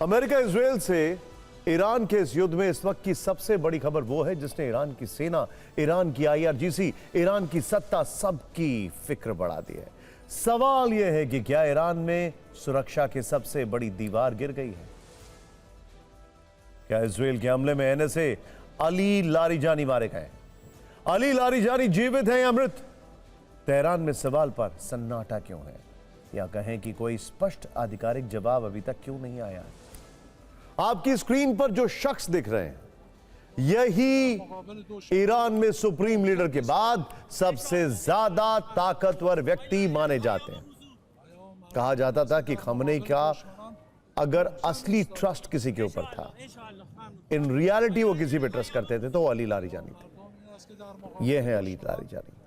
America Israel से Iran के इस युद्ध में इस वक्त की सबसे बड़ी खबर वो है जिसने ईरान की सेना, ईरान की IRGC, ईरान की सत्ता सबकी फिक्र बढ़ा दी है। सवाल यह है कि क्या ईरान में सुरक्षा की सबसे बड़ी दीवार गिर गई है? क्या इजराइल के हमले में NSA अली लारिजानी मारे गए? अली लारिजानी जीवित हैं या मृत? तेहरान में सवाल पर सन्नाटा क्यों है, या कहें कि कोई स्पष्ट आधिकारिक जवाब अभी तक क्यों नहीं आया? आपकी स्क्रीन पर जो शख्स दिख रहे हैं, यही ईरान में सुप्रीम लीडर के बाद सबसे ज्यादा ताकतवर व्यक्ति माने जाते हैं। कहा जाता था कि खमेनी का अगर असली ट्रस्ट किसी के ऊपर था, इन रियलिटी वो किसी पे ट्रस्ट करते थे, तो अली लारिजानी थे। ये है अली लारिजानी।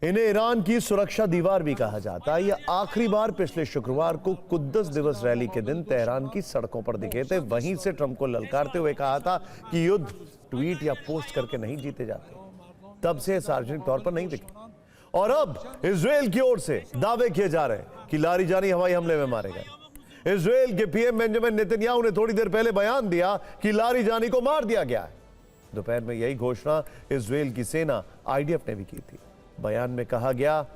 इन्हें ईरान की सुरक्षा दीवार भी कहा जाता है। यह आखिरी बार पिछले शुक्रवार को कुद्दस दिवस रैली के दिन तेहरान की सड़कों पर दिखे थे। वहीं से ट्रंप को ललकारते हुए कहा था कि युद्ध ट्वीट या पोस्ट करके नहीं जीते जाते। तब से सार्वजनिक तौर पर नहीं दिखे, और अब इजराइल की ओर से दावे किए जा रहे हैं कि लारिजानी हवाई हमले में मारे गए। इजराइल के PM बेंजामिन नेतन्याहू ने थोड़ी देर पहले बयान दिया कि लारिजानी को मार दिया गया है। दोपहर में यही घोषणा इजराइल की सेना IDF ने भी की थी। बयान में कहा गया,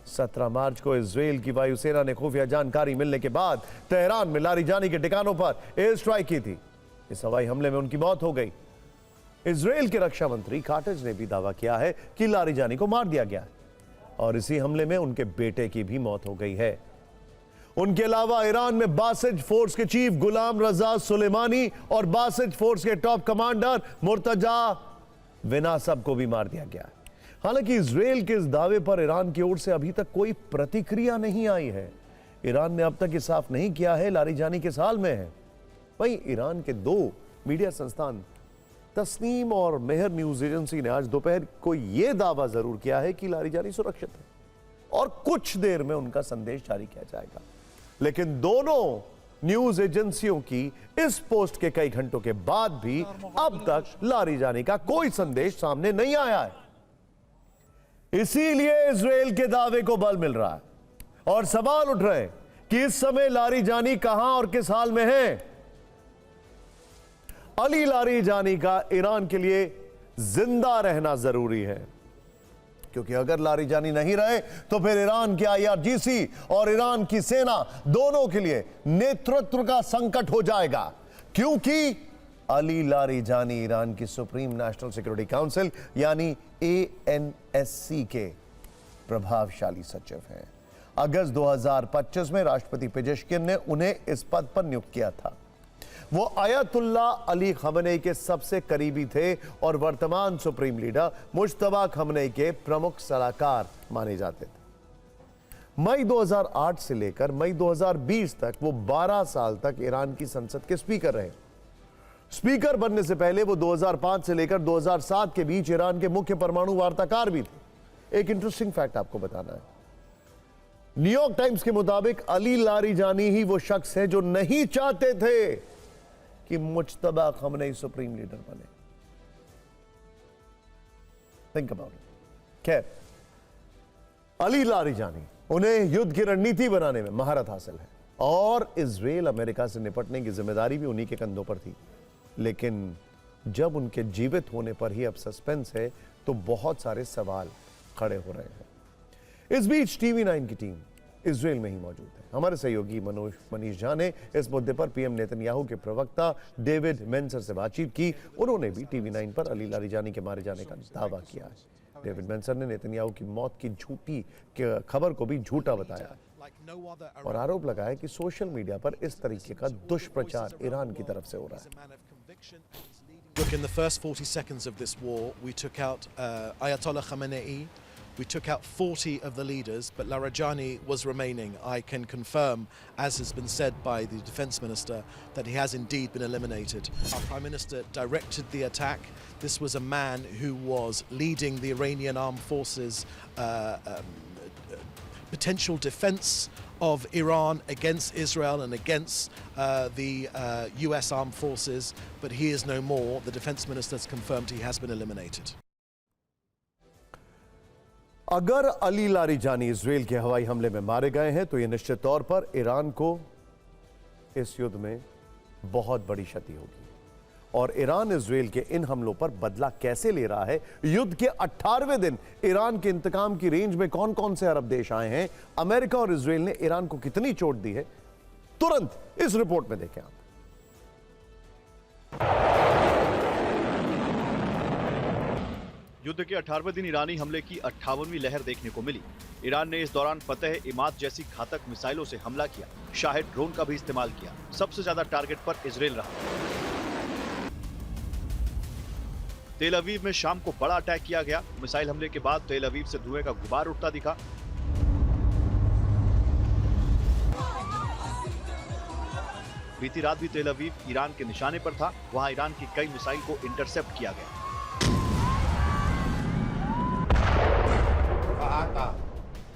17 मार्च को इजराइल की वायुसेना ने खुफिया जानकारी मिलने के बाद तेहरान में लारिजानी के ठिकानों पर एयर स्ट्राइक की थी। इस हवाई हमले में उनकी मौत हो गई। इजराइल के रक्षा मंत्री काटेज ने भी दावा किया है कि लारिजानी को मार दिया गया है, और इसी हमले में उनके बेटे की भी मौत हो गई है। उनके अलावा ईरान में बासिज फोर्स के चीफ गुलाम रजा सुलेमानी और बासिज फोर्स के टॉप कमांडर मुर्तजा विनासब को भी मार दिया गया है। हालांकि इजराइल के इस दावे पर ईरान की ओर से अभी तक कोई प्रतिक्रिया नहीं आई है। ईरान ने अब तक ये साफ नहीं किया है लारिजानी किस हाल में है। वहीं ईरान के 2 मीडिया संस्थान तस्नीम और मेहर न्यूज एजेंसी ने आज दोपहर को यह दावा जरूर किया है कि लारिजानी सुरक्षित है और कुछ देर में उनका संदेश जारी किया जाएगा। लेकिन दोनों न्यूज एजेंसियों की इस पोस्ट के कई घंटों के बाद भी अब तक लारिजानी का कोई संदेश सामने नहीं आया है। इसीलिए इजराइल के दावे को बल मिल रहा है और सवाल उठ रहे हैं कि इस समय लारिजानी कहां और किस हाल में है। अली लारिजानी का ईरान के लिए जिंदा रहना जरूरी है, क्योंकि अगर लारिजानी नहीं रहे तो फिर ईरान की IRGC और ईरान की सेना दोनों के लिए नेतृत्व का संकट हो जाएगा। क्योंकि अली लारिजानी ईरान की सुप्रीम नेशनल सिक्योरिटी काउंसिल यानी ANSC के प्रभावशाली सचिव हैं। अगस्त 2025 में राष्ट्रपति पेजेश्किन ने उन्हें इस पद पर नियुक्त किया था। वो आयतुल्ला अली खमेनी के सबसे करीबी थे और वर्तमान सुप्रीम लीडर मुश्तबा खमेनी के प्रमुख सलाहकार माने जाते थे। मई 2008 से लेकर मई 2020 तक वो 12 साल तक ईरान की संसद के स्पीकर रहे। स्पीकर बनने से पहले वो 2005 से लेकर 2007 के बीच ईरान के मुख्य परमाणु वार्ताकार भी थे। एक इंटरेस्टिंग फैक्ट आपको बताना है, न्यूयॉर्क टाइम्स के मुताबिक अली लारिजानी ही वो शख्स है जो नहीं चाहते थे कि मुज्तबा खमेनी सुप्रीम लीडर बने। Think about it. खैर, अली लारिजानी, उन्हें युद्ध की रणनीति बनाने में महारत हासिल है और इजराइल अमेरिका से निपटने की जिम्मेदारी भी उन्हीं के कंधों पर थी। लेकिन जब उनके जीवित होने पर ही अब सस्पेंस है, तो बहुत सारे सवाल खड़े हो रहे हैं। इस बीच TV9 की टीम इजराइल में ही मौजूद है। हमारे सहयोगी मनीष झा ने इस मुद्दे पर PM नेतन्याहू के प्रवक्ता डेविड मेंसर से बातचीत की। उन्होंने भी TV9 पर अली लारिजानी के मारे जाने का दावा किया है। डेविड मेंसर ने नेतन्याहू की मौत की झूठी खबर को भी झूठा बताया और आरोप लगाया कि सोशल मीडिया पर इस तरीके का दुष्प्रचार ईरान की तरफ से हो रहा है। Look, in the first 40 seconds of this war, we took out Ayatollah Khamenei, we took out 40 of the leaders, but Larijani was remaining. I can confirm, as has been said by the defense minister, that he has indeed been eliminated. Our prime minister directed the attack. This was a man who was leading the Iranian armed forces potential defense of Iran against Israel and against the US armed forces, but he is no more. The defense minister has confirmed he has been eliminated. अगर Ali Larijani Israel के हवाई हमले में मारे गए हैं तो यह निश्चित तौर पर ईरान को इस युद्ध में बहुत बड़ी क्षति होगी। और ईरान इजराइल के इन हमलों पर बदला कैसे ले रहा है, युद्ध के 18वें दिन ईरान के इंतकाम की रेंज में कौन कौन से अरब देश आए हैं, अमेरिका और इजराइल ने ईरान को कितनी चोट दी है, तुरंत इस रिपोर्ट में देखें आप। युद्ध के 18वें दिन ईरानी हमले की 58वीं लहर देखने को मिली। ईरान ने इस दौरान फतेह इमाद जैसी घातक मिसाइलों से हमला किया, शाहिद ड्रोन का भी इस्तेमाल किया। सबसे ज्यादा टारगेट पर इजराइल रहा। तेल अवीव में शाम को बड़ा अटैक किया गया। मिसाइल हमले के बाद तेल अवीव से धुएं का गुबार उठता दिखा। बीती रात भी तेल अवीव ईरान के निशाने पर था। वहां ईरान की कई मिसाइल को इंटरसेप्ट किया गया।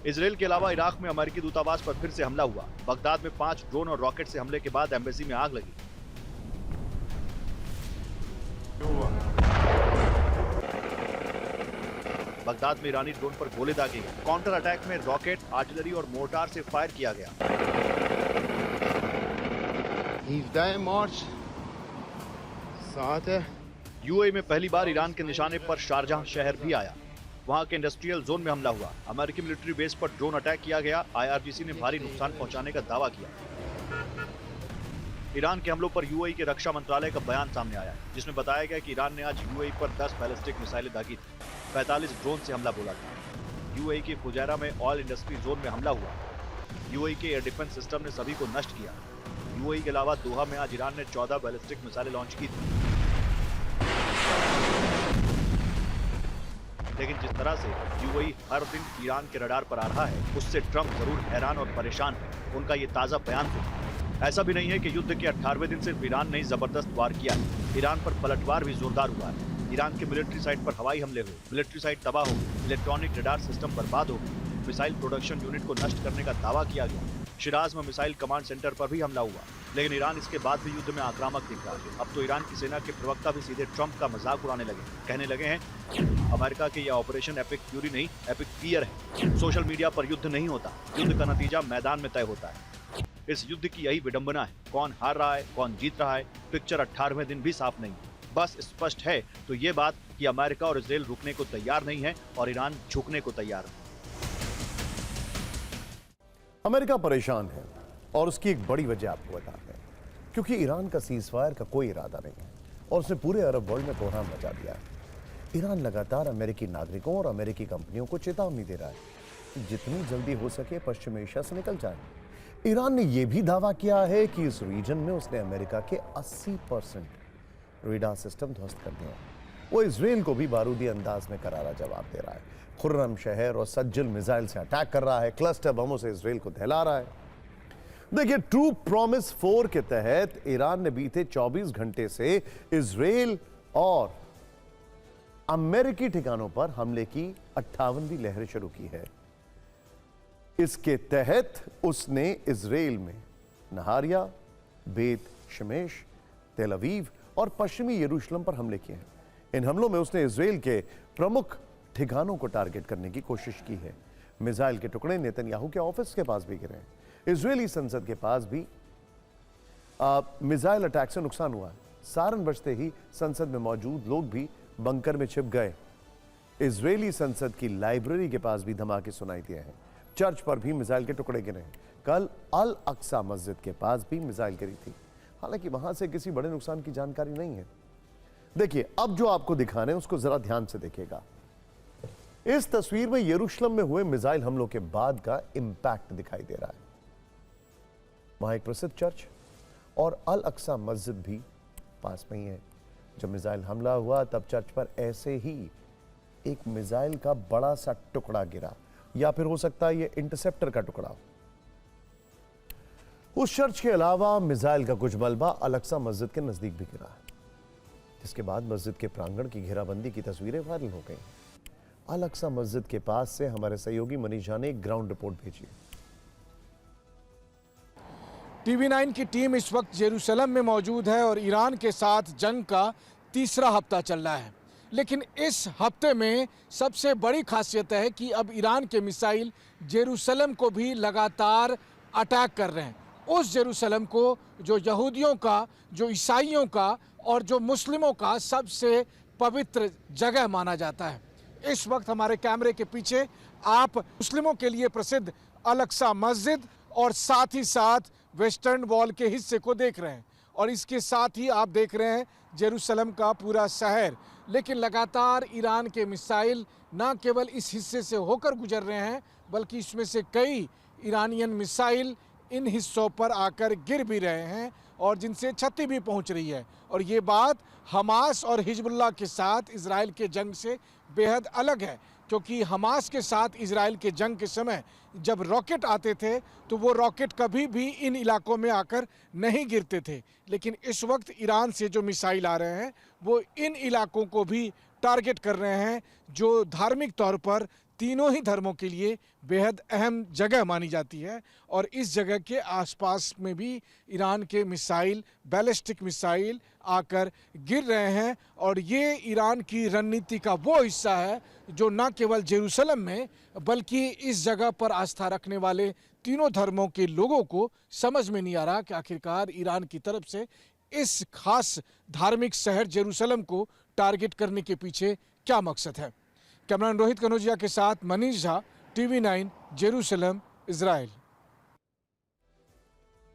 इजराइल के अलावा इराक में अमेरिकी दूतावास पर फिर से हमला हुआ। बगदाद में 5 ड्रोन और रॉकेट से हमले के बाद एम्बेसी में आग लगी। बगदाद में ईरानी ड्रोन पर गोले दागे गए। काउंटर अटैक में रॉकेट, आर्टिलरी और मोर्टार से फायर किया गया। 17 मार्च साथ है। यूएई में पहली बार ईरान के निशाने पर शारजाह शहर भी आया। वहां के इंडस्ट्रियल जोन में हमला हुआ। अमेरिकी मिलिट्री बेस पर ड्रोन अटैक किया गया। आईआरजीसी ने भारी नुकसान पहुंचाने का दावा किया। ईरान के हमलों पर यूएई के रक्षा मंत्रालय का बयान सामने आया, जिसमें बताया गया कि ईरान ने आज यूएई पर 10 बैलिस्टिक मिसाइलें दागी थी। 45 ड्रोन से हमला बोला था। यूएई के फुजैरा में ऑयल इंडस्ट्री जोन में हमला हुआ। यूएई के एयर डिफेंस सिस्टम ने सभी को नष्ट किया। यूएई के अलावा दोहा में आज ईरान ने 14 बैलिस्टिक मिसाइलें लॉन्च की थी। लेकिन जिस तरह से यूएई हर दिन ईरान के रडार पर आ रहा है, उससे ट्रंप जरूर हैरान और परेशान है। उनका ये ताजा बयान था। ऐसा भी नहीं है कि युद्ध के 18वें दिन सिर्फ ईरान ने ही जबरदस्त वार किया है। ईरान पर पलटवार भी जोरदार हुआ है। ईरान के मिलिट्री साइट पर हवाई हमले हुए, मिलिट्री साइट तबाह हो गई, इलेक्ट्रॉनिक रडार सिस्टम बर्बाद हो गई, मिसाइल प्रोडक्शन यूनिट को नष्ट करने का दावा किया गया। शिराज में मिसाइल कमांड सेंटर पर भी हमला हुआ। लेकिन ईरान इसके बाद भी युद्ध में आक्रामक दिख रहा है। अब तो ईरान की सेना के प्रवक्ता भी सीधे ट्रंप का मजाक उड़ाने लगे। कहने लगे हैं अमेरिका के यह ऑपरेशन एपिक फ्यूरी नहीं, एपिक फियर है। सोशल मीडिया पर युद्ध नहीं होता, युद्ध का नतीजा मैदान में तय होता है। इस युद्ध की यही विडंबना है। कौन हार रहा है, कौन जीत रहा है, पिक्चर 18वें दिन भी साफ नहीं। बस स्पष्ट है तो ये बात कि अमेरिका और इजराइल रुकने को तैयार नहीं है और ईरान झुकने को तैयार है। अमेरिका परेशान है और उसकी एक बड़ी वजह आपको बताते हैं, क्योंकि ईरान का सीजफायर का कोई इरादा नहीं है और उसने पूरे अरब वर्ल्ड में कोहराम मचा दिया है। ईरान लगातार अमेरिकी नागरिकों और अमेरिकी कंपनियों को चेतावनी दे रहा है कि जितनी जल्दी हो सके पश्चिम एशिया से निकल जाए। ईरान ने यह भी दावा किया है कि इस रीजन में उसने अमेरिका के 80% रेडार सिस्टम ध्वस्त कर दिए। वो इजराइल को भी बारूदी अंदाज में करारा जवाब दे रहा है। खुर्रम शहर और सज्जल मिसाइल से अटैक कर रहा है, क्लस्टर बमों से इजराइल को दहला रहा है। देखिए, ट्रू प्रॉमिस 4 के तहत ईरान ने बीते 24 घंटे से इजराइल और अमेरिकी ठिकानों पर हमले की 58वीं लहर शुरू की है। इसके तहत उसने इजराइल में नहारिया, बेत शमेश, तेल अवीव और पश्चिमी यरूशलेम पर हमले किए हैं। इन हमलों में उसने इजराइल के प्रमुख ठिकानों को टारगेट करने की कोशिश की है। मिसाइल के टुकड़े नेतन्याहू के ऑफिस के पास भी गिरे हैं। इजरायली संसद के पास भी मिसाइल अटैक से नुकसान हुआ है। सायरन बजते ही संसद में मौजूद लोग भी बंकर में छिप गए। इजरायली संसद की लाइब्रेरी के पास भी धमाके सुनाई दिए हैं। चर्च पर भी मिसाइल के टुकड़े गिरे हैं। कल अल अक्सा मस्जिद के पास भी मिसाइल गिरी थी, हालांकि वहां से किसी बड़े नुकसान की जानकारी नहीं है। देखिए, अब जो आपको दिखाने हैं उसको जरा ध्यान से देखिएगा। इस तस्वीर में यरूशलेम में हुए मिसाइल हमलों के बाद का इंपैक्ट दिखाई दे रहा है। वहां एक प्रसिद्ध चर्च और अल अक्सा मस्जिद भी पास में ही है। जब मिसाइल हमला हुआ तब चर्च पर ऐसे ही एक मिसाइल का बड़ा सा टुकड़ा गिरा, या फिर हो सकता है ये इंटरसेप्टर का टुकड़ा। उस चर्च के अलावा मिसाइल का कुछ मलबा अल अक्सा मस्जिद के नजदीक भी गिरा, जिसके बाद मस्जिद के प्रांगण की घेराबंदी की तस्वीरें वायरल हो गई। अल अक्सा मस्जिद के पास से हमारे सहयोगी मनीषा ने एक ग्राउंड रिपोर्ट भेजी। TV9 की टीम इस वक्त जेरूसलम में मौजूद है और ईरान के साथ जंग का तीसरा हफ्ता चल रहा है। लेकिन इस हफ्ते में सबसे बड़ी खासियत है कि अब ईरान के मिसाइल जेरूसलम को भी लगातार अटैक कर रहे हैं। उस जेरूसलम को जो यहूदियों का, जो ईसाइयों का और जो मुस्लिमों का सबसे पवित्र जगह माना जाता है। इस वक्त हमारे कैमरे के पीछे आप मुस्लिमों के लिए प्रसिद्ध अल अक्सा मस्जिद और साथ ही साथ वेस्टर्न वॉल के हिस्से को देख रहे हैं और इसके साथ ही आप देख रहे हैं जेरूसलम का पूरा शहर। लेकिन लगातार ईरान के मिसाइल ना केवल इस हिस्से से होकर गुजर रहे हैं बल्कि इसमें से कई ईरानियन मिसाइल इन हिस्सों पर आकर गिर भी रहे हैं और जिनसे क्षति भी पहुंच रही है। और ये बात हमास और हिजबुल्लाह के साथ इजराइल के जंग से बेहद अलग है, क्योंकि हमास के साथ इजराइल के जंग के समय जब रॉकेट आते थे तो वो रॉकेट कभी भी इन इलाकों में आकर नहीं गिरते थे। लेकिन इस वक्त ईरान से जो मिसाइल आ रहे हैं वो इन इलाकों को भी टारगेट कर रहे हैं, जो धार्मिक तौर पर तीनों ही धर्मों के लिए बेहद अहम जगह मानी जाती है। और इस जगह के आसपास में भी ईरान के मिसाइल, बैलिस्टिक मिसाइल आकर गिर रहे हैं और ये ईरान की रणनीति का वो हिस्सा है जो न केवल जेरूसलम में बल्कि इस जगह पर आस्था रखने वाले तीनों धर्मों के लोगों को समझ में नहीं आ रहा कि आखिरकार ईरान की तरफ से इस खास धार्मिक शहर जेरूसलम को टारगेट करने के पीछे क्या मकसद है। कैमरामैन रोहित कनौजिया के साथ Manish Jha, TV9, Jerusalem, Israel.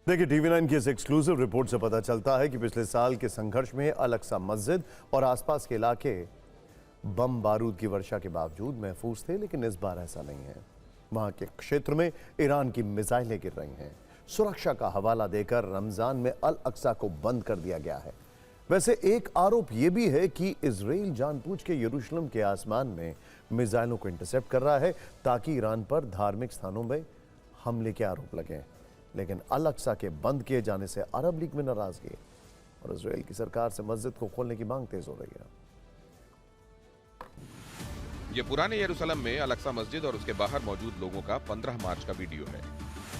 देखिए, TV9 की इस एक्सक्लूसिव रिपोर्ट से पता चलता है कि पिछले साल के संघर्ष में अल अक्सा मस्जिद और आसपास के इलाके बम बारूद की वर्षा के बावजूद महफूज थे, लेकिन इस बार ऐसा नहीं है। वहां के क्षेत्र में ईरान की मिसाइलें गिर रही हैं। सुरक्षा का हवाला देकर रमजान में अल अक्सा को बंद कर दिया गया है। वैसे एक आरोप यह भी है कि इजराइल जानबूझ के यरूशलेम के आसमान में मिसाइलों को इंटरसेप्ट कर रहा है ताकि ईरान पर धार्मिक स्थानों में हमले के आरोप लगे। लेकिन अल अक्सा के बंद किए जाने से अरब लीग में नाराजगी और इजराइल की सरकार से मस्जिद को खोलने की मांग तेज हो रही है। ये पुराने यरूशलेम में अल अक्सा मस्जिद और उसके बाहर मौजूद लोगों का 15 मार्च का वीडियो है।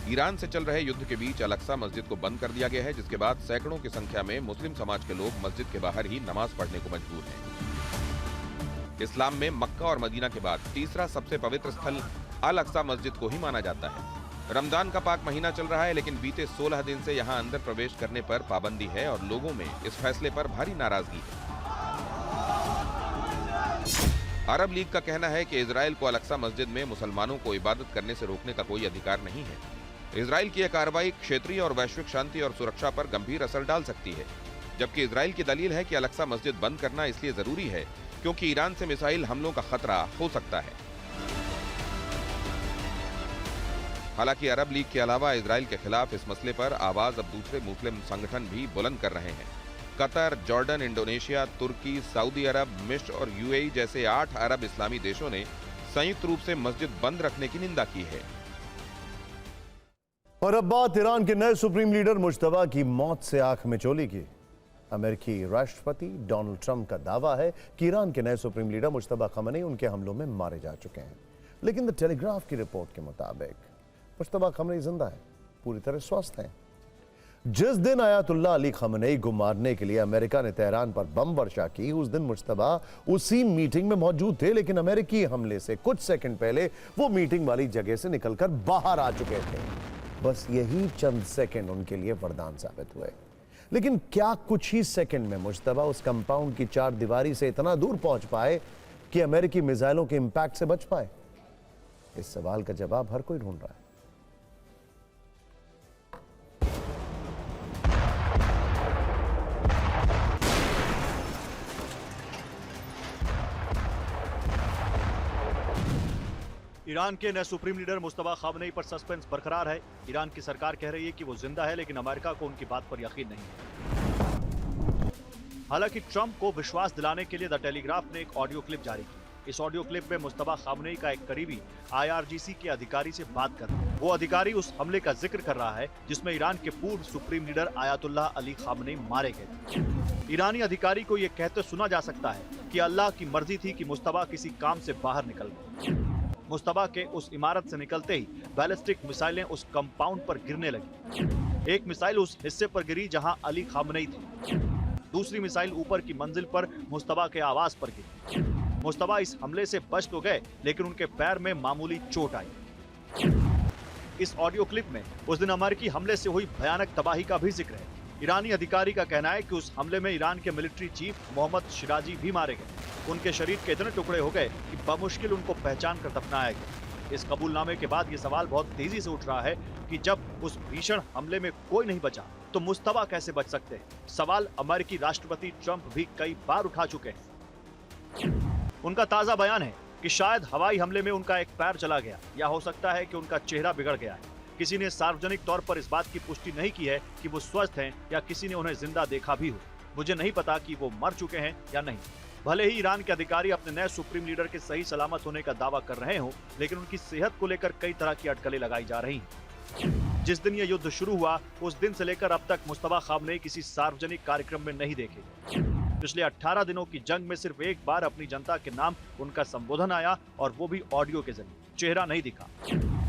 ईरान से चल रहे युद्ध के बीच अल अक्सा मस्जिद को बंद कर दिया गया है, जिसके बाद सैकड़ों की संख्या में मुस्लिम समाज के लोग मस्जिद के बाहर ही नमाज पढ़ने को मजबूर हैं। इस्लाम में मक्का और मदीना के बाद तीसरा सबसे पवित्र स्थल अल अक्सा मस्जिद को ही माना जाता है। रमजान का पाक महीना चल रहा है, लेकिन बीते 16 दिन से यहाँ अंदर प्रवेश करने पर पाबंदी है और लोगों में इस फैसले पर भारी नाराजगी है। अरब लीग का कहना है कि इजराइल को अल अक्सा मस्जिद में मुसलमानों को इबादत करने से रोकने का कोई अधिकार नहीं है। इजराइल की यह कार्रवाई क्षेत्रीय और वैश्विक शांति और सुरक्षा पर गंभीर असर डाल सकती है, जबकि इजराइल की दलील है कि अल अक्सा मस्जिद बंद करना इसलिए जरूरी है क्योंकि ईरान से मिसाइल हमलों का खतरा हो सकता है। हालांकि अरब लीग के अलावा इजराइल के खिलाफ इस मसले पर आवाज अब दूसरे मुस्लिम संगठन भी बुलंद कर रहे हैं। कतर, जॉर्डन, इंडोनेशिया, तुर्की, सऊदी अरब, मिस्र और यूएई जैसे 8 अरब इस्लामी देशों ने संयुक्त रूप से मस्जिद बंद रखने की निंदा की है। और अब बात ईरान के नए सुप्रीम लीडर मुश्तबा की मौत से आंख मिचौली की। अमेरिकी राष्ट्रपति डोनाल्ड ट्रंप का दावा है कि ईरान के नए सुप्रीम लीडर मुश्तबा खमेनी उनके हमलों में मारे जा चुके हैं, लेकिन द टेलीग्राफ की रिपोर्ट के मुताबिक मुश्तबा खमेनी जिंदा है, पूरी तरह स्वस्थ हैं। जिस दिन आयतुल्लाह अली खमेनी को मारने के लिए अमेरिका ने तेहरान पर बम वर्षा की, उस दिन मुश्तबा उसी मीटिंग में मौजूद थे, लेकिन अमेरिकी हमले से कुछ सेकंड पहले वो मीटिंग वाली जगह से निकलकर बाहर आ चुके थे। बस यही चंद सेकंड उनके लिए वरदान साबित हुए। लेकिन क्या कुछ ही सेकंड में मुश्तबा उस कंपाउंड की 4 दीवारी से इतना दूर पहुंच पाए कि अमेरिकी मिसाइलों के इंपैक्ट से बच पाए? इस सवाल का जवाब हर कोई ढूंढ रहा है। ईरान के नए सुप्रीम लीडर मुश्तबा खामनेई पर सस्पेंस बरकरार है। ईरान की सरकार कह रही है कि वो जिंदा है, लेकिन अमेरिका को उनकी बात पर यकीन नहीं है। हालांकि ट्रंप को विश्वास दिलाने के लिए द टेलीग्राफ ने एक ऑडियो क्लिप जारी की। इस ऑडियो क्लिप में मुश्तबा खामनेई का एक करीबी IRGC के अधिकारी से बात कर रहा है। वो अधिकारी उस हमले का जिक्र कर रहा है जिसमें ईरान के पूर्व supreme leader Ayatollah Ali Khamenei मारे गए। ईरानी अधिकारी को यह कहते सुना जा सकता है कि अल्लाह की मर्जी थी कि मुश्तबा किसी काम से बाहर निकल गए। मुश्तबा के उस इमारत से निकलते ही बैलिस्टिक मिसाइलें उस कंपाउंड पर गिरने लगी। एक मिसाइल उस हिस्से पर गिरी जहां अली खामनेई थे। दूसरी मिसाइल ऊपर की मंजिल पर मुश्तबा के आवास पर गिरी। मुश्तबा इस हमले से बच तो गए, लेकिन उनके पैर में मामूली चोट आई। इस ऑडियो क्लिप में उस दिन अमेरिकी हमले से हुई भयानक तबाही का भी जिक्र है। ईरानी अधिकारी का कहना है कि उस हमले में ईरान के मिलिट्री चीफ मोहम्मद शिराजी भी मारे गए। उनके शरीर के इतने टुकड़े हो गए कि बमुश्किल उनको पहचान कर दफनाया गया। इस कबूलनामे के बाद ये सवाल बहुत तेजी से उठ रहा है कि जब उस भीषण हमले में कोई नहीं बचा तो मुस्तबा कैसे बच सकते हैं। सवाल अमेरिकी राष्ट्रपति ट्रंप भी कई बार उठा चुके हैं। उनका ताजा बयान है कि शायद हवाई हमले में उनका एक पैर चला गया, या हो सकता है कि उनका चेहरा बिगड़ गया है। किसी ने सार्वजनिक तौर पर इस बात की पुष्टि नहीं की है कि वो स्वस्थ हैं या किसी ने उन्हें जिंदा देखा भी हो। मुझे नहीं पता कि वो मर चुके हैं या नहीं। भले ही ईरान के अधिकारी अपने नए सुप्रीम लीडर के सही सलामत होने का दावा कर रहे हो, लेकिन उनकी सेहत को लेकर कई तरह की अटकलें लगाई जा रही हैं। जिस दिन यह युद्ध शुरू हुआ उस दिन से लेकर अब तक मुस्तफा खामनेई किसी सार्वजनिक कार्यक्रम में नहीं देखे। पिछले 18 दिनों की जंग में सिर्फ एक बार अपनी जनता के नाम उनका संबोधन आया, और वो भी ऑडियो के जरिए, चेहरा नहीं दिखा।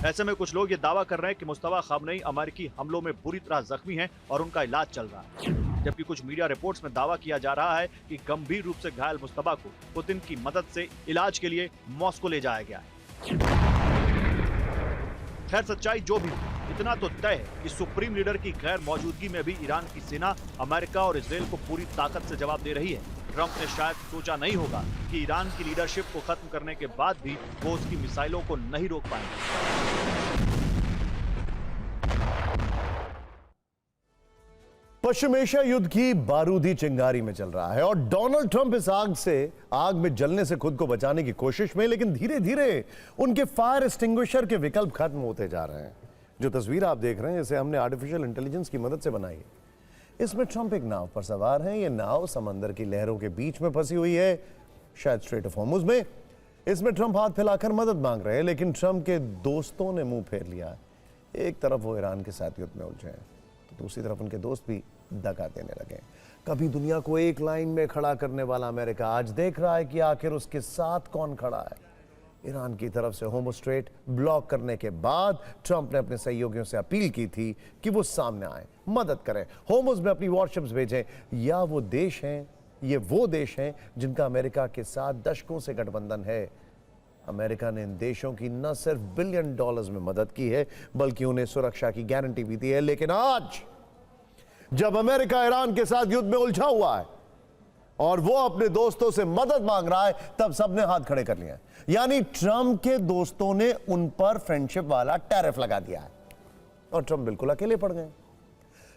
ऐसे में कुछ लोग ये दावा कर रहे हैं कि मुस्तफा खामनेई अमेरिकी हमलों में बुरी तरह जख्मी हैं और उनका इलाज चल रहा है, जबकि कुछ मीडिया रिपोर्ट्स में दावा किया जा रहा है कि गंभीर रूप से घायल मुस्तफा को पुतिन की मदद से इलाज के लिए मॉस्को ले जाया गया है। खैर, सच्चाई जो भी हो, इतना तो तय है कि सुप्रीम लीडर की गैर मौजूदगी में भी ईरान की सेना अमेरिका और इजराइल को पूरी ताकत से जवाब दे रही है। ट्रंप ने शायद सोचा नहीं होगा कि ईरान की लीडरशिप को खत्म करने के बाद भी वो उसकी मिसाइलों को नहीं रोक पाएंगे। पश्चिम एशिया युद्ध की बारूदी चिंगारी में चल रहा है और डोनाल्ड ट्रंप इस आग में जलने से खुद को बचाने की कोशिश में, लेकिन धीरे धीरे उनके फायर एक्सटिंग्विशर के विकल्प खत्म होते जा रहे हैं। जो तस्वीर आप देख रहे हैं इसे हमने आर्टिफिशियल इंटेलिजेंस की मदद से बनाई है। इसमें ट्रंप एक नाव पर सवार हैं। यह नाव समंदर की लहरों के बीच में फंसी हुई है, शायद स्ट्रेट ऑफ हॉर्मुज में। इसमें ट्रंप हाथ फैलाकर मदद मांग रहे हैं, लेकिन ट्रंप के दोस्तों ने मुंह फेर लिया है। एक तरफ वो ईरान के साथ युद्ध में उलझे हैं, तो दूसरी तरफ उनके दोस्त भी दगा देने लगे। कभी दुनिया को एक लाइन में खड़ा करने वाला अमेरिका आज देख रहा है कि आखिर उसके साथ कौन खड़ा है। ईरान की तरफ से होर्मुज स्ट्रेट ब्लॉक करने के बाद ट्रंप ने अपने सहयोगियों से अपील की थी कि वो सामने आए, मदद करें, होर्मुज में अपनी वॉरशिप्स भेजें। या वो देश हैं जिनका अमेरिका के साथ दशकों से गठबंधन है। अमेरिका ने इन देशों की न सिर्फ बिलियन डॉलर्स में मदद की है, बल्कि उन्हें सुरक्षा की गारंटी भी दी है। लेकिन आज जब अमेरिका ईरान के साथ युद्ध में उलझा हुआ है और वो अपने दोस्तों से मदद मांग रहा है, तब सबने हाथ खड़े कर लिया है। यानी ट्रंप के दोस्तों ने उन पर फ्रेंडशिप वाला टैरिफ लगा दिया है और ट्रंप बिल्कुल अकेले पड़ गए।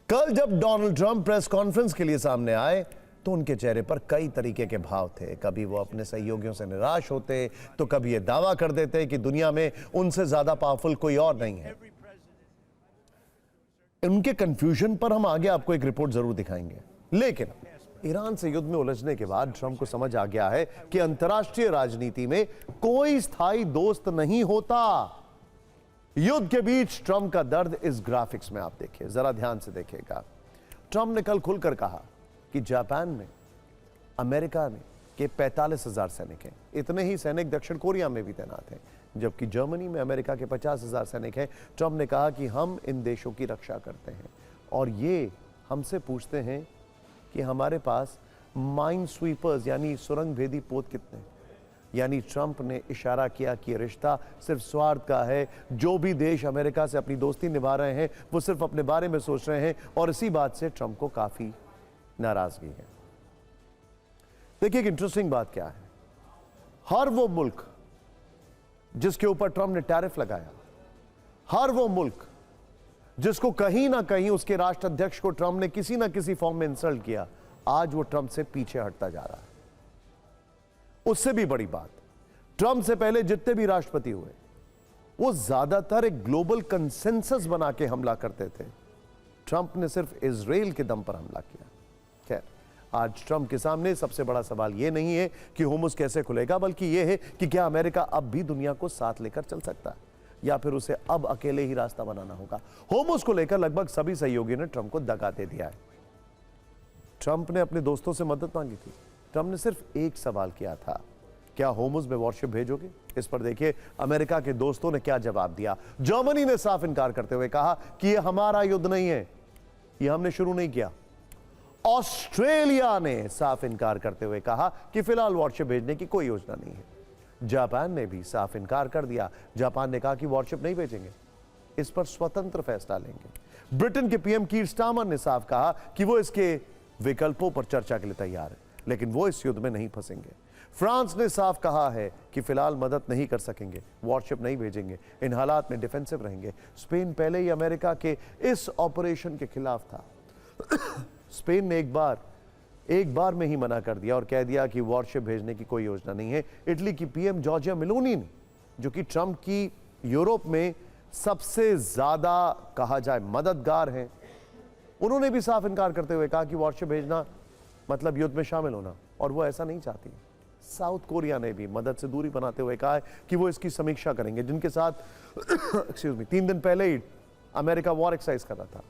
कल जब डोनाल्ड ट्रंप प्रेस कॉन्फ्रेंस के लिए सामने आए तो उनके चेहरे पर कई तरीके के भाव थे। कभी वो अपने सहयोगियों से निराश होते, तो कभी ये दावा कर देते कि दुनिया में उनसे ज्यादा पावरफुल कोई और नहीं है। उनके कंफ्यूजन पर हम आगे आपको एक रिपोर्ट जरूर दिखाएंगे। लेकिन ईरान से युद्ध में उलझने के बाद ट्रंप को समझ आ गया है कि अंतर्राष्ट्रीय राजनीति में कोई स्थायी दोस्त नहीं होता। युद्ध के बीच ट्रंप का दर्द इस ग्राफिक्स में आप देखिए, जरा ध्यान से देखिएगा। ट्रंप ने कल खुलकर कहा कि जापान में अमेरिका के 45,000 सैनिक हैं। इतने ही सैनिक दक्षिण कोरिया में भी तैनात हैं, जबकि जर्मनी में अमेरिका के 50,000 सैनिक हैं। ट्रंप ने कहा कि हम इन देशों की रक्षा करते हैं और ये हमसे पूछते हैं कि हमारे पास माइन स्वीपर्स यानी सुरंग भेदी पोत कितने। यानी ट्रंप ने इशारा किया कि रिश्ता सिर्फ स्वार्थ का है। जो भी देश अमेरिका से अपनी दोस्ती निभा रहे हैं वो सिर्फ अपने बारे में सोच रहे हैं, और इसी बात से ट्रंप को काफी नाराजगी है। देखिए एक इंटरेस्टिंग बात क्या है, हर वो मुल्क जिसके ऊपर ट्रंप ने टैरिफ लगाया, हर वो मुल्क जिसको कहीं ना कहीं उसके राष्ट्राध्यक्ष को ट्रंप ने किसी ना किसी फॉर्म में इंसल्ट किया, आज वो ट्रंप से पीछे हटता जा रहा है। उससे भी बड़ी बात, ट्रंप से पहले जितने भी राष्ट्रपति हुए वो ज्यादातर एक ग्लोबल कंसेंसस बना के हमला करते थे। ट्रंप ने सिर्फ इजराइल के दम पर हमला किया। खैर, आज ट्रंप के सामने सबसे बड़ा सवाल यह नहीं है कि होर्मुज कैसे खुलेगा, बल्कि यह है कि क्या अमेरिका अब भी दुनिया को साथ लेकर चल सकता है या फिर उसे अब अकेले ही रास्ता बनाना होगा। होर्मुज को लेकर लगभग सभी सहयोगियों ने ट्रंप को दगा दे दिया है। ट्रंप ने अपने दोस्तों से मदद मांगी थी। ट्रंप ने सिर्फ एक सवाल किया था, क्या होर्मुज में वॉरशिप भेजोगे? इस पर देखिए अमेरिका के दोस्तों ने क्या जवाब दिया। जर्मनी ने साफ इनकार करते हुए कहा कि यह हमारा युद्ध नहीं है, यह हमने शुरू नहीं किया। ऑस्ट्रेलिया ने साफ इनकार करते हुए कहा कि फिलहाल वॉरशिप भेजने की कोई योजना नहीं है। जापान ने भी साफ इनकार कर दिया। जापान ने कहा कि वॉरशिप नहीं भेजेंगे। इस पर स्वतंत्र फैसला लेंगे। ब्रिटेन के पीएम कीर स्टारमर ने साफ कहा कि वो इसके विकल्पों पर चर्चा के लिए तैयार है, लेकिन वो इस युद्ध में नहीं फंसेंगे। फ्रांस ने साफ कहा है कि फिलहाल मदद नहीं कर सकेंगे, वॉरशिप नहीं भेजेंगे, इन हालात में डिफेंसिव रहेंगे। स्पेन पहले ही अमेरिका के इस ऑपरेशन के खिलाफ था। स्पेन ने एक बार में ही मना कर दिया और कह दिया कि वॉरशिप भेजने की कोई योजना नहीं है। इटली की पीएम जॉर्जिया मेलोनी ने, जो कि ट्रंप की यूरोप में सबसे ज्यादा कहा जाए मददगार हैं, उन्होंने भी साफ इनकार करते हुए कहा कि वॉरशिप भेजना मतलब युद्ध में शामिल होना, और वो ऐसा नहीं चाहती। साउथ कोरिया ने भी मदद से दूरी बनाते हुए कहा है कि वो इसकी समीक्षा करेंगे, जिनके साथ एक्सक्यूज मी 3 दिन पहले ही अमेरिका वॉर एक्सरसाइज कर रहा था।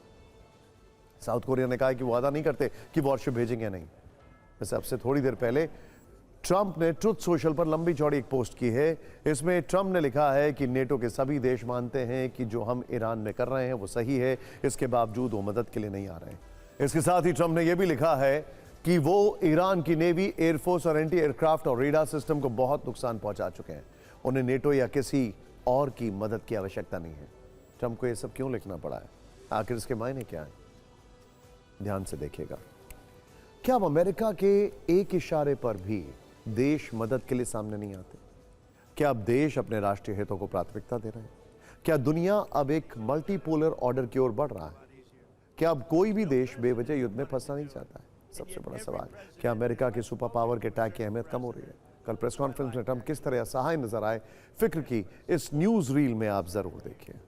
साउथ कोरिया ने कहा है कि वो वादा नहीं करते कि वॉरशिप भेजेंगे नहीं। वैसे अब से थोड़ी देर पहले ट्रंप ने ट्रुथ सोशल पर लंबी चौड़ी एक पोस्ट की है। इसमें ट्रंप ने लिखा है कि नेटो के सभी देश मानते हैं कि जो हम ईरान में कर रहे हैं वो सही है, इसके बावजूद वो मदद के लिए नहीं आ रहे हैं। इसके साथ ही ट्रंप ने यह भी लिखा है कि वो ईरान की नेवी, एयरफोर्स और एंटी एयरक्राफ्ट और रेडार सिस्टम को बहुत नुकसान पहुंचा चुके हैं। उन्हें नेटो या किसी और की मदद की आवश्यकता नहीं है। ट्रंप को यह सब क्यों लिखना पड़ा है? आखिर इसके मायने क्या है? ध्यान से देखिएगा। क्या अब अमेरिका के एक इशारे पर भी देश मदद के लिए सामने नहीं आते? क्या अब देश अपने राष्ट्रीय हितों को प्राथमिकता दे रहे हैं? क्या दुनिया अब एक मल्टीपोलर ऑर्डर की ओर बढ़ रहा है? क्या अब कोई भी देश बेवजह युद्ध में फंसना नहीं चाहता है? सबसे बड़ा सवाल, क्या अमेरिका के सुपर पावर के टैग की अहमियत कम हो रही है? कल प्रेस कॉन्फ्रेंस में ट्रंप किस तरह असहाय नजर आए, फिक्र की इस न्यूज रील में आप जरूर देखिए।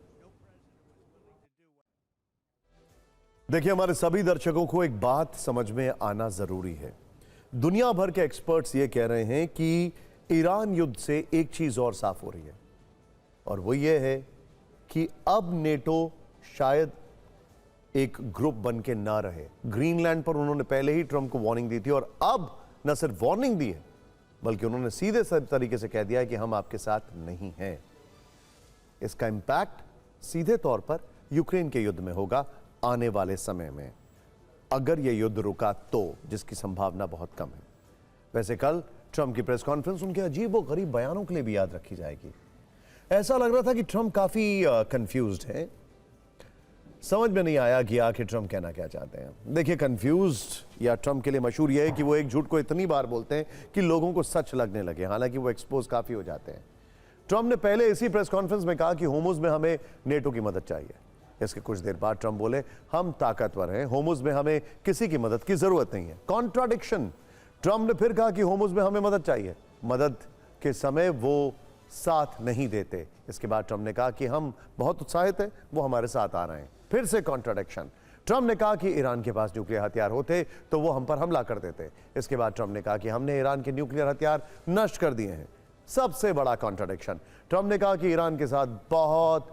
देखिए, हमारे सभी दर्शकों को एक बात समझ में आना जरूरी है। दुनिया भर के एक्सपर्ट्स ये कह रहे हैं कि ईरान युद्ध से एक चीज और साफ हो रही है, और वो ये है कि अब नेटो शायद एक ग्रुप बन के ना रहे। ग्रीनलैंड पर उन्होंने पहले ही ट्रंप को वार्निंग दी थी, और अब न सिर्फ वार्निंग दी है, बल्कि उन्होंने सीधे तरीके से कह दिया है कि हम आपके साथ नहीं हैं। इसका इंपैक्ट सीधे तौर पर यूक्रेन के युद्ध में होगा आने वाले समय में, अगर यह युद्ध रुका तो, जिसकी संभावना बहुत कम है। वैसे कल ट्रंप की प्रेस कॉन्फ्रेंस उनके अजीब व गरीब बयानों के लिए भी याद रखी जाएगी। ऐसा लग रहा था कि ट्रंप काफी कंफ्यूज्ड है, समझ में नहीं आया कि आखिर ट्रंप कहना क्या चाहते हैं। देखिए, कंफ्यूज्ड या ट्रंप के लिए मशहूर यह है कि वो एक झूठ को इतनी बार बोलते हैं कि लोगों को सच लगने लगे, हालांकि वो एक्सपोज काफी हो जाते हैं। ट्रंप ने पहले इसी प्रेस कॉन्फ्रेंस में कहा कि होर्मुज में हमें नेटो की मदद चाहिए। इसके कुछ देर बाद ट्रंप बोले, हम ताकतवर हैं, होर्मुज में हमें किसी की मदद की जरूरत नहीं है। कॉन्ट्राडिक्शन। ट्रंप ने फिर कहा कि होर्मुज में हमें मदद चाहिए, मदद के समय वो साथ नहीं देते। इसके बाद ट्रंप ने कहा कि हम बहुत उत्साहित हैं, वो हमारे साथ आ रहे हैं। फिर से कॉन्ट्राडिक्शन। ट्रंप ने कहा कि ईरान के पास न्यूक्लियर हथियार होते तो वो हम पर हमला कर देते। इसके बाद ट्रंप ने कहा कि हमने ईरान के न्यूक्लियर हथियार नष्ट कर दिए हैं। सबसे बड़ा कॉन्ट्राडिक्शन। ट्रंप ने कहा कि ईरान के साथ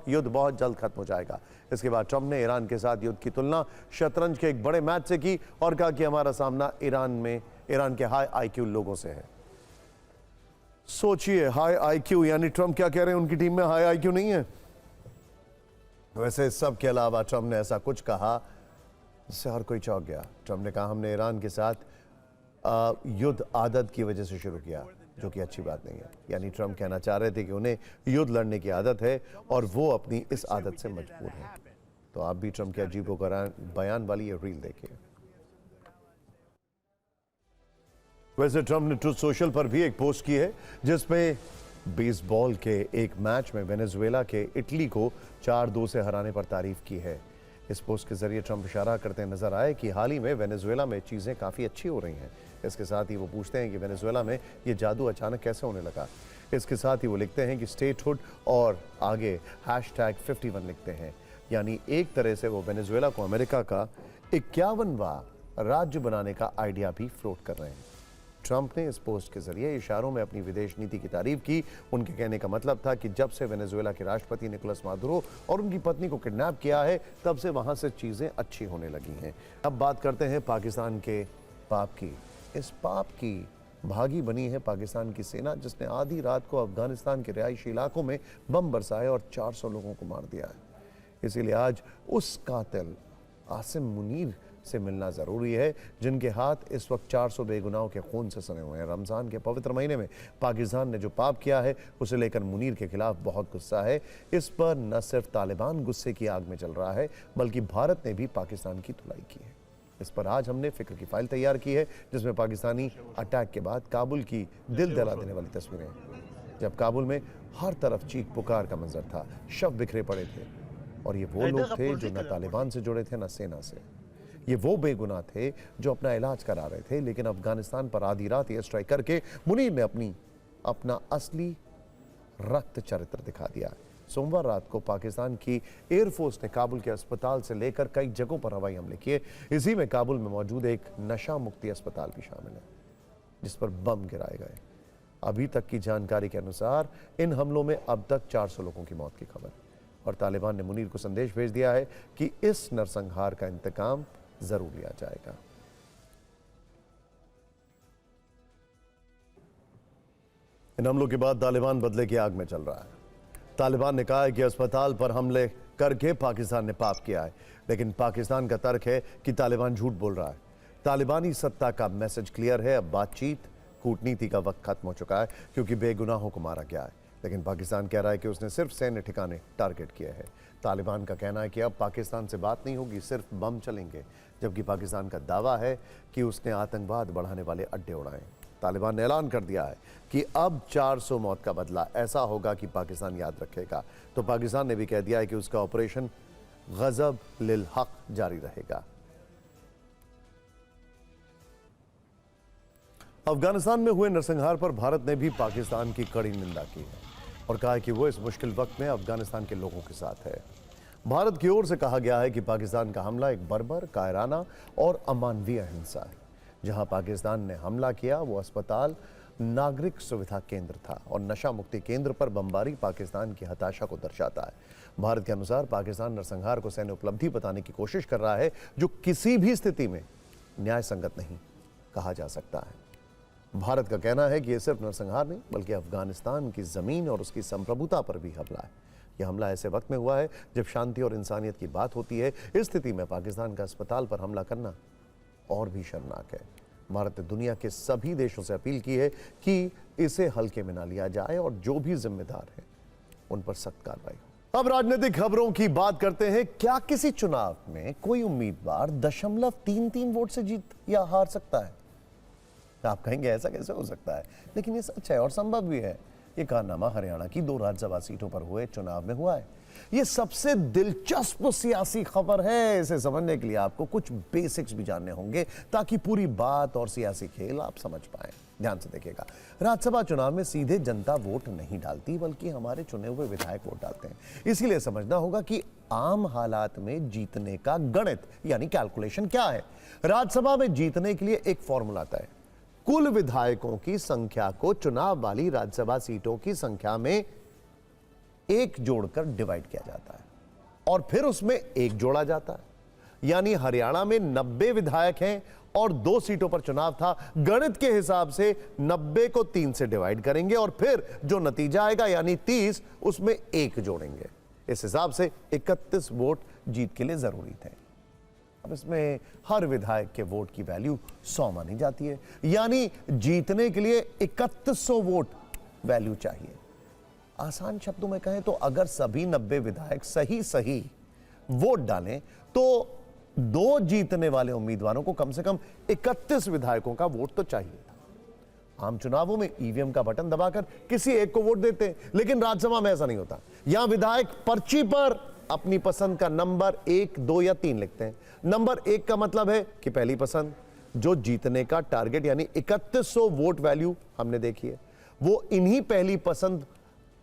युद्ध बहुत जल्द खत्म हो जाएगा। इसके बाद ट्रंप ने ईरान के साथ युद्ध की तुलना शतरंज के एक बड़े मैच से की और कहा कि हमारा सामना ईरान के हाई आईक्यू लोगों से है। सोचिए, हाई आईक्यू, यानी ट्रंप क्या कह रहे हैं, उनकी टीम में हाई आईक्यू नहीं है। वैसे सब के अलावा ट्रंप ने ऐसा कुछ कहा जिससे हर कोई चौंक गया। ट्रंप ने कहा, हमने ईरान के साथ युद्ध आदत की वजह से शुरू किया, जो कि अच्छी बात नहीं है। यानी ट्रंप कहना चाह रहे थे कि उन्हें युद्ध लड़ने की आदत है और वो अपनी इस आदत से मजबूर है। तो आप भी ट्रंप के अजीबोगरीब बयान वाली ये रील देखिए। वैसे ट्रंप ने ट्रुथ सोशल पर भी एक पोस्ट की है जिसमें बेसबॉल के एक मैच में वेनेजुएला के इटली को 4-2 से हराने पर तारीफ की है। इस पोस्ट के जरिए ट्रंप इशारा करते नजर आए कि हाल ही में वेनेजुएला में चीजें काफी अच्छी हो रही हैं। इसके साथ ही वो पूछते हैं कि वेनेजुएला में ये जादू अचानक कैसे होने लगा। इसके साथ ही वो लिखते हैं कि स्टेटहुड और आगे #51 लिखते हैं। यानी एक तरह से वो वेनेजुएला को अमेरिका का 51वां राज्य बनाने का आइडिया भी फ्लोट कर रहे हैं। ट्रंप ने इस पोस्ट के जरिए इशारों में अपनी विदेश नीति की तारीफ की। उनके कहने का मतलब था कि जब से वेनेजुएला के राष्ट्रपति निकोलस मादुरो और उनकी पत्नी को किडनैप किया है, तब से वहां से चीजें अच्छी होने लगी हैं। अब बात करते हैं पाकिस्तान के पाप की। इस पाप की भागी बनी है पाकिस्तान की सेना, जिसने आधी रात को अफगानिस्तान के रिहायशी इलाकों में बम बरसाए और 400 लोगों को मार दिया है। इसीलिए आज उस कातिल आसिम मुनीर से मिलना जरूरी है, जिनके हाथ इस वक्त 400 बेगुनाहों के खून से सने हुए हैं। रमजान के पवित्र महीने में पाकिस्तान ने जो पाप किया है उसे लेकर मुनीर के खिलाफ बहुत गुस्सा है। इस पर न सिर्फ तालिबान गुस्से की आग में जल रहा है, बल्कि भारत ने भी पाकिस्तान की धुलाई की है। इस पर आज हमने फिक्र की फाइल तैयार की है, जिसमें पाकिस्तानी अटैक के बाद काबुल की दिल दहला देने वाली तस्वीरें, जब काबुल में हर तरफ चीख पुकार का मंजर था, शव बिखरे पड़े थे। और ये वो लोग थे जो न तालिबान से जुड़े थे न सेना से। ये वो बेगुनाह थे जो अपना इलाज करा रहे थे, लेकिन अफगानिस्तान पर आधी रात एयर स्ट्राइक करके मुनीर ने अपना असली रक्त चरित्र दिखा दिया। सोमवार रात को पाकिस्तान की एयरफोर्स ने काबुल के अस्पताल से लेकर कई जगहों पर हवाई हमले किए। इसी में काबुल में मौजूद एक नशा मुक्ति अस्पताल भी शामिल है, जिस पर बम गिराए गए। अभी तक की जानकारी के अनुसार इन हमलों में अब तक 400 लोगों की मौत की खबर, और तालिबान ने मुनीर को संदेश भेज दिया है कि इस नरसंहार का इंतकाम जरूर लिया जाएगा। इन हमलों के बाद तालिबान बदले की आग में चल रहा है। तालिबान ने कहा है कि अस्पताल पर हमले करके पाकिस्तान ने पाप किया है, लेकिन पाकिस्तान का तर्क है कि तालिबान झूठ बोल रहा है। तालिबानी सत्ता का मैसेज क्लियर है, अब बातचीत कूटनीति का वक्त खत्म हो चुका है, क्योंकि बेगुनाहों को मारा गया है। लेकिन पाकिस्तान कह रहा है कि उसने सिर्फ सैन्य ठिकाने टारगेट किए हैं। तालिबान का कहना है कि अब पाकिस्तान से बात नहीं होगी, सिर्फ बम चलेंगे, जबकि पाकिस्तान का दावा है कि उसने आतंकवाद बढ़ाने वाले अड्डे उड़ाए। तालिबान ने ऐलान कर दिया है कि अब 400 मौत का बदला ऐसा होगा कि पाकिस्तान याद रखेगा। तो पाकिस्तान ने भी कह दिया है कि उसका ऑपरेशन गजब लिल हक जारी रहेगा। अफगानिस्तान में हुए नरसंहार पर भारत ने भी पाकिस्तान की कड़ी निंदा की है और कहा है कि वो इस मुश्किल वक्त में अफगानिस्तान के लोगों के साथ है। भारत की ओर से कहा गया है कि पाकिस्तान का हमला एक बर्बर, कायराना और अमानवीय हिंसा है। जहां पाकिस्तान ने हमला किया वो अस्पताल, नागरिक सुविधा केंद्र था, और नशा मुक्ति केंद्र पर बमबारी पाकिस्तान की हताशा को दर्शाता है। भारत के अनुसार पाकिस्तान नरसंहार को सैन्य उपलब्धि बताने की कोशिश कर रहा है, जो किसी भी स्थिति में न्याय संगत नहीं कहा जा सकता है। भारत का कहना है कि यह सिर्फ नरसंहार नहीं, बल्कि अफगानिस्तान की जमीन और उसकी संप्रभुता पर भी हमला है। यह हमला ऐसे वक्त में हुआ है जब शांति और इंसानियत की बात होती है। इस स्थिति में पाकिस्तान का अस्पताल पर हमला करना और भी शर्मनाक है। भारत ने दुनिया के सभी देशों से अपील की है कि इसे हल्के में ना लिया जाए और जो भी जिम्मेदार है उन पर सख्त कार्रवाई हो। अब राजनीतिक खबरों की बात करते हैं। क्या किसी चुनाव में कोई उम्मीदवार 0.33 वोट से जीत या हार सकता है? आप कहेंगे ऐसा कैसे हो सकता है, लेकिन ये सच है और संभव भी है। ये कारनामा हरियाणा की 2 राज्यसभा सीटों पर हुए चुनाव में हुआ है। ये सबसे दिलचस्प सियासी खबर है। इसे समझने के लिए आपको कुछ बेसिक्स भी जानने होंगे, ताकि पूरी बात और सियासी खेल आप समझ पाएं। ध्यान से देखिएगा। राज्यसभा चुनाव में सीधे जनता वोट नहीं डालती, बल्कि हमारे चुने हुए विधायक वोट डालते हैं। इसीलिए समझना होगा कि आम हालात में जीतने का गणित यानी कैलकुलेशन क्या है। राज्यसभा में जीतने के लिए एक फॉर्मूला आता है। कुल विधायकों की संख्या को चुनाव वाली राज्यसभा सीटों की संख्या में 1 जोड़कर डिवाइड किया जाता है और फिर उसमें 1 जोड़ा जाता है। यानी हरियाणा में 90 विधायक हैं और 2 सीटों पर चुनाव था। गणित के हिसाब से 90 को 3 से डिवाइड करेंगे और फिर जो नतीजा आएगा यानी 30, उसमें 1 जोड़ेंगे। इस हिसाब से 31 वोट जीत के लिए जरूरी थे। अब इसमें हर विधायक के वोट की वैल्यू 100 मानी जाती है, यानी जीतने के लिए 3100 वोट वैल्यू चाहिए। आसान शब्दों में कहें तो अगर सभी 90 विधायक सही वोट डालें तो 2 जीतने वाले उम्मीदवारों को कम से कम 31 विधायकों का वोट तो चाहिए था। आम चुनावों में ईवीएम का बटन दबाकर किसी एक को वोट देते हैं, लेकिन राज्यसभा में ऐसा नहीं होता। यहां विधायक पर्ची पर अपनी पसंद का नंबर 1, 2 या 3 लिखते हैं। नंबर 1 का मतलब है कि पहली पसंद, जो जीतने का टारगेट यानी 3100 वोट वैल्यू हमने देखी है, वो इन्हीं पहली पसंद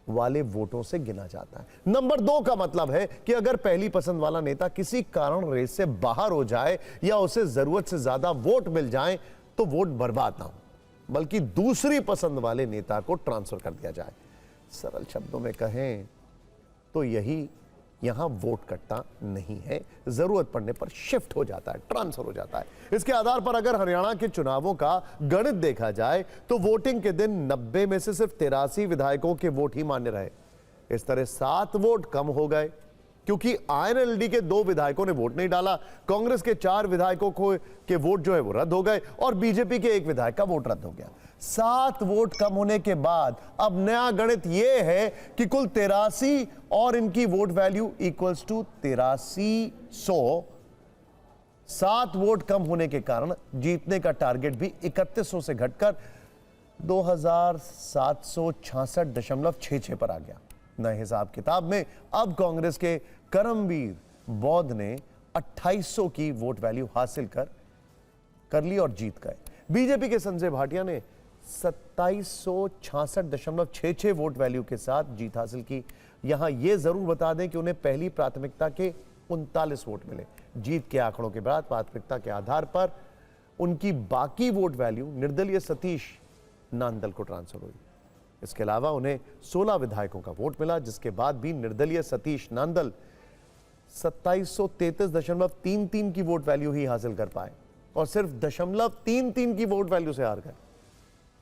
वाले वोटों से गिना जाता है। नंबर 2 का मतलब है कि अगर पहली पसंद वाला नेता किसी कारण रेस से बाहर हो जाए या उसे जरूरत से ज्यादा वोट मिल जाए तो वोट बर्बाद ना हो, बल्कि दूसरी पसंद वाले नेता को ट्रांसफर कर दिया जाए। सरल शब्दों में कहें तो यही यहां वोट कटता नहीं है, जरूरत पड़ने पर शिफ्ट हो जाता है, ट्रांसफर हो जाता है। इसके आधार पर अगर हरियाणा के चुनावों का गणित देखा जाए तो वोटिंग के दिन 90 में से सिर्फ 83 विधायकों के वोट ही मान्य रहे। इस तरह 7 वोट कम हो गए क्योंकि आईएनएलडी के 2 विधायकों ने वोट नहीं डाला, कांग्रेस के 4 विधायकों के वोट जो है वो रद्द हो गए और बीजेपी के 1 विधायक का वोट रद्द हो गया। 7 वोट कम होने के बाद अब नया गणित यह है कि कुल 83 और इनकी vote value equals to 8300। 7 vote कम होने के कारण जीतने का टारगेट भी 3100 से घटकर 2766.66 पर आ गया। नए हिसाब किताब में अब कांग्रेस के करमवीर बौद्ध ने 2800 की वोट वैल्यू हासिल कर ली और जीत गए। बीजेपी के संजय भाटिया ने 2766.66 वोट वैल्यू के साथ जीत हासिल की। यहां यह जरूर बता दें कि उन्हें पहली प्राथमिकता के 39 वोट मिले। जीत के आंकड़ों के बाद प्राथमिकता के आधार पर उनकी बाकी वोट वैल्यू निर्दलीय सतीश नांदल को ट्रांसफर हुई। इसके अलावा उन्हें 16 विधायकों का वोट मिला, जिसके बाद भी निर्दलीय सतीश नांदल 2733.33 की वोट वैल्यू ही हासिल कर पाए और सिर्फ 0.33 की वोट वैल्यू से हार गए।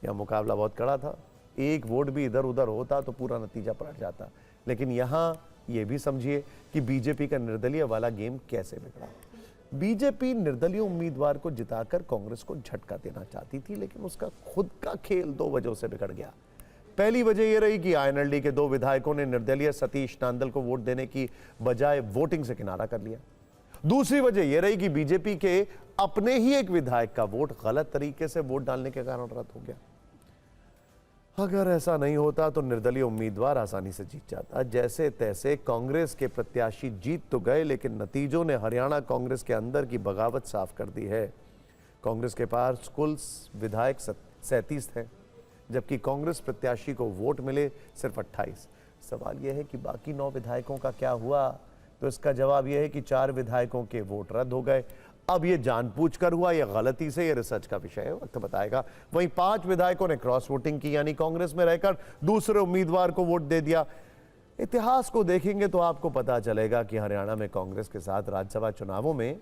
यह मुकाबला बहुत कड़ा था, एक वोट भी इधर उधर होता तो पूरा नतीजा पलट जाता। लेकिन यहां यह भी समझिए कि बीजेपी का निर्दलीय वाला गेम कैसे बिगड़ा। बीजेपी निर्दलीय उम्मीदवार को जिताकर कांग्रेस को झटका देना चाहती थी, लेकिन उसका खुद का खेल 2 वजहों से बिगड़ गया। पहली वजह यह रही कि आईएनएलडी के 2 विधायकों ने निर्दलीय सतीश नांदल को वोट देने की बजाय वोटिंग से किनारा कर लिया। दूसरी वजह यह रही कि बीजेपी के अपने ही एक विधायक का वोट गलत तरीके से वोट डालने के कारण रद्द हो गया। अगर ऐसा नहीं होता तो निर्दलीय उम्मीदवार आसानी से जीत जाता। जैसे तैसे कांग्रेस के प्रत्याशी जीत तो गए, लेकिन नतीजों ने हरियाणा कांग्रेस के अंदर की बगावत साफ कर दी है। कांग्रेस के पास कुल विधायक 37 थे, जबकि कांग्रेस प्रत्याशी को वोट मिले सिर्फ 28। सवाल यह है कि बाकी 9 विधायकों का क्या हुआ? तो इसका जवाब यह है कि 4 विधायकों के वोट रद्द हो गए। अब यह जानबूझकर हुआ या गलती से, यह रिसर्च का विषय है, वक्त बताएगा। वहीं 5 विधायकों ने क्रॉस वोटिंग की, यानी कांग्रेस में रहकर दूसरे उम्मीदवार को वोट दे दिया। इतिहास को देखेंगे तो आपको पता चलेगा कि हरियाणा में कांग्रेस के साथ राज्यसभा चुनावों में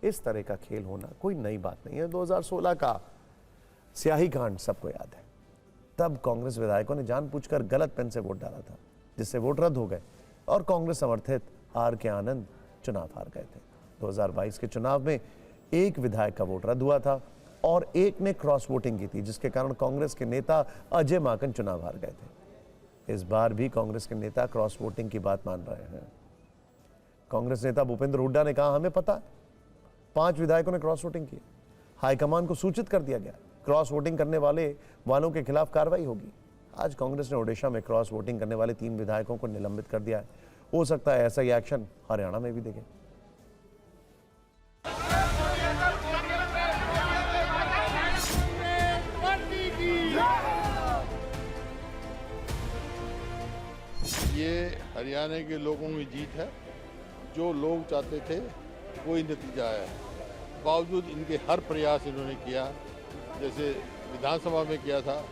इस तरह का खेल होना कोई नई बात नहीं है। 2016 का स्याही कांड सबको याद है। तब कांग्रेस विधायकों ने जानबूझकर गलत पेन से वोट डाला था, जिससे वोट रद्द हो गए और कांग्रेस समर्थित आर के आनंद चुनाव हार गए थे। 2022 के चुनाव में 1 विधायक का वोट रद्द हुआ था और 1 ने क्रॉस वोटिंग की थी, जिसके कारण कांग्रेस के नेता अजय माकन चुनाव हार गए थे। इस बार भी कांग्रेस के नेता क्रॉस वोटिंग की बात मान रहे हैं। कांग्रेस नेता भूपेंद्र हुड्डा ने कहा, हमें पता है 5 विधायकों ने क्रॉस वोटिंग की, हाईकमान को सूचित कर दिया गया, क्रॉस वोटिंग करने वालों के खिलाफ कार्रवाई होगी। आज कांग्रेस ने ओडिशा में क्रॉस वोटिंग करने वाले 3 विधायकों को निलंबित कर दिया है। हो सकता है ऐसा ही एक्शन हरियाणा में भी देखें। ये हरियाणा के लोगों की जीत है। जो लोग चाहते थे वही नतीजा आया है। बावजूद इनके हर प्रयास इन्होंने किया, जैसे विधानसभा में किया था,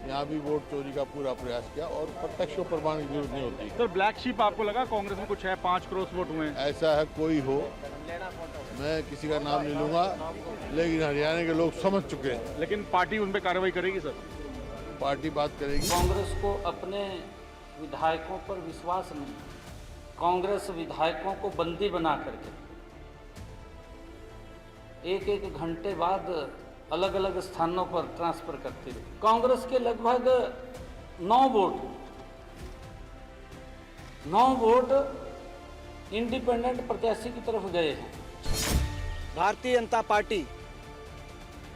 यहाँ भी वोट चोरी का पूरा प्रयास किया और प्रत्यक्ष प्रमाण की जरूरत नहीं होती। सर, ब्लैक शीप आपको लगा कांग्रेस में कुछ है? 5 क्रॉस वोट हुए हैं। ऐसा है कोई हो, मैं किसी का नाम नहीं लूँगा, लेकिन हरियाणा के लोग समझ चुके हैं। लेकिन पार्टी उन पर कार्रवाई करेगी सर? पार्टी बात करेगी। कांग्रेस को अपने विधायकों पर विश्वास नहीं। कांग्रेस विधायकों को बंदी बना करके एक घंटे बाद अलग अलग स्थानों पर ट्रांसफर करती है। कांग्रेस के लगभग 9 वोट इंडिपेंडेंट प्रत्याशी की तरफ गए हैं। भारतीय जनता पार्टी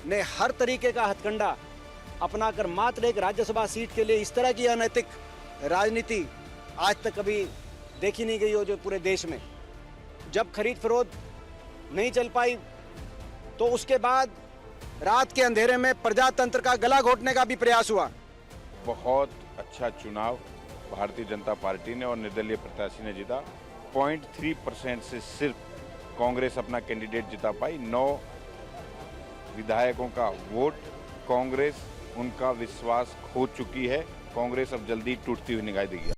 ने हर तरीके का हथकंडा अपनाकर मात्र एक राज्यसभा सीट के लिए इस तरह की अनैतिक राजनीति आज तक कभी देखी नहीं गई हो जो पूरे देश में। जब खरीद फरोख्त नहीं चल पाई तो उसके बाद रात के अंधेरे में प्रजातंत्र का गला घोटने का भी प्रयास हुआ। बहुत अच्छा चुनाव भारतीय जनता पार्टी ने और निर्दलीय प्रत्याशी ने जीता। 0.3% से सिर्फ कांग्रेस अपना कैंडिडेट जिता पाई। 9 विधायकों का वोट, कांग्रेस उनका विश्वास खो चुकी है। कांग्रेस अब जल्दी टूटती हुई दिखाई देगी।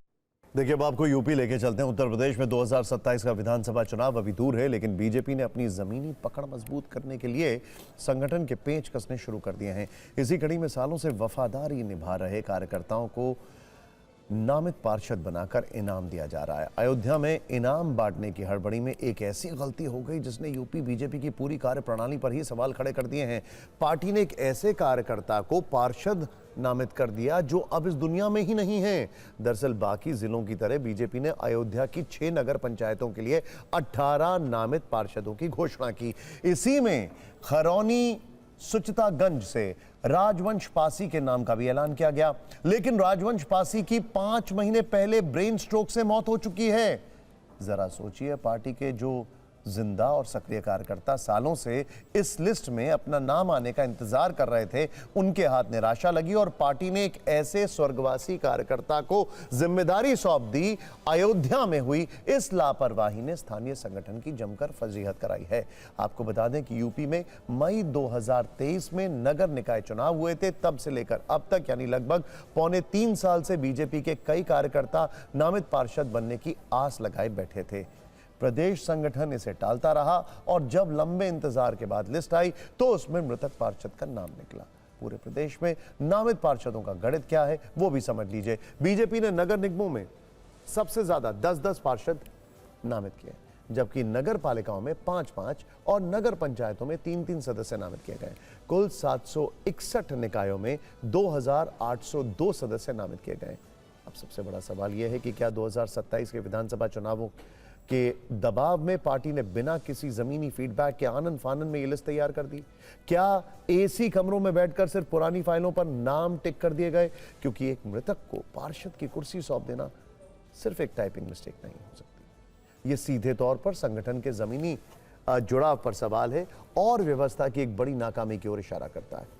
देखिए, अब आपको यूपी लेके चलते हैं। उत्तर प्रदेश में 2027 का विधानसभा चुनाव अभी दूर है, लेकिन बीजेपी ने अपनी जमीनी पकड़ मजबूत करने के लिए संगठन के पेंच कसने शुरू कर दिए हैं। इसी कड़ी में सालों से वफादारी निभा रहे कार्यकर्ताओं को नामित पार्षद बनाकर इनाम दिया जा रहा है। अयोध्या में इनाम बांटने की हड़बड़ी में एक ऐसी गलती हो गई जिसने यूपी बीजेपी की पूरी कार्यप्रणाली पर ही सवाल खड़े कर दिए हैं। पार्टी ने एक ऐसे कार्यकर्ता को पार्षद नामित कर दिया जो अब इस दुनिया में ही नहीं है। दरअसल बाकी जिलों की तरह बीजेपी ने अयोध्या की 6 नगर पंचायतों के लिए 18 नामित पार्षदों की घोषणा की। इसी में खरौनी सुचितागंज से राजवंश पासी के नाम का भी ऐलान किया गया, लेकिन राजवंश पासी की 5 महीने पहले ब्रेन स्ट्रोक से मौत हो चुकी है। जरा सोचिए, पार्टी के जो जिंदा और सक्रिय कार्यकर्ता सालों से इस लिस्ट में अपना नाम आने का इंतजार कर रहे थे, उनके हाथ निराशा लगी और पार्टी ने एक ऐसे स्वर्गवासी कार्यकर्ता को जिम्मेदारी सौंप दी। अयोध्या में हुई इस लापरवाही ने स्थानीय संगठन की जमकर फजीहत कराई है। आपको बता दें कि यूपी में मई 2023 में नगर निकाय चुनाव हुए थे। तब से लेकर अब तक यानी लगभग पौने 3 साल से बीजेपी के कई कार्यकर्ता नामित पार्षद बनने की आस लगाए बैठे थे। प्रदेश संगठन इसे टालता रहा और जब लंबे इंतजार के बाद लिस्ट आई तो उसमें मृतक पार्षद का नाम निकला। पूरे प्रदेश में नामित पार्षदों का गणित क्या है वो भी समझ लीजिए। बीजेपी ने नगर निगमों में सबसे ज्यादा 10-10 पार्षद नामित किए, जबकि नगर पालिकाओं में 5-5 और नगर पंचायतों में 3-3 सदस्य नामित किए गए। कुल 761 निकायों में 2802 सदस्य नामित किए गए। अब सबसे बड़ा सवाल यह है कि क्या 2027 के विधानसभा चुनावों के दबाव में पार्टी ने बिना किसी जमीनी फीडबैक के आनन फानन में ये लिस्ट तैयार कर दी? क्या एसी कमरों में बैठकर सिर्फ पुरानी फाइलों पर नाम टिक कर दिए गए? क्योंकि एक मृतक को पार्षद की कुर्सी सौंप देना सिर्फ एक टाइपिंग मिस्टेक नहीं हो सकती। ये सीधे तौर पर संगठन के जमीनी जुड़ाव पर सवाल है और व्यवस्था की एक बड़ी नाकामी की ओर इशारा करता है।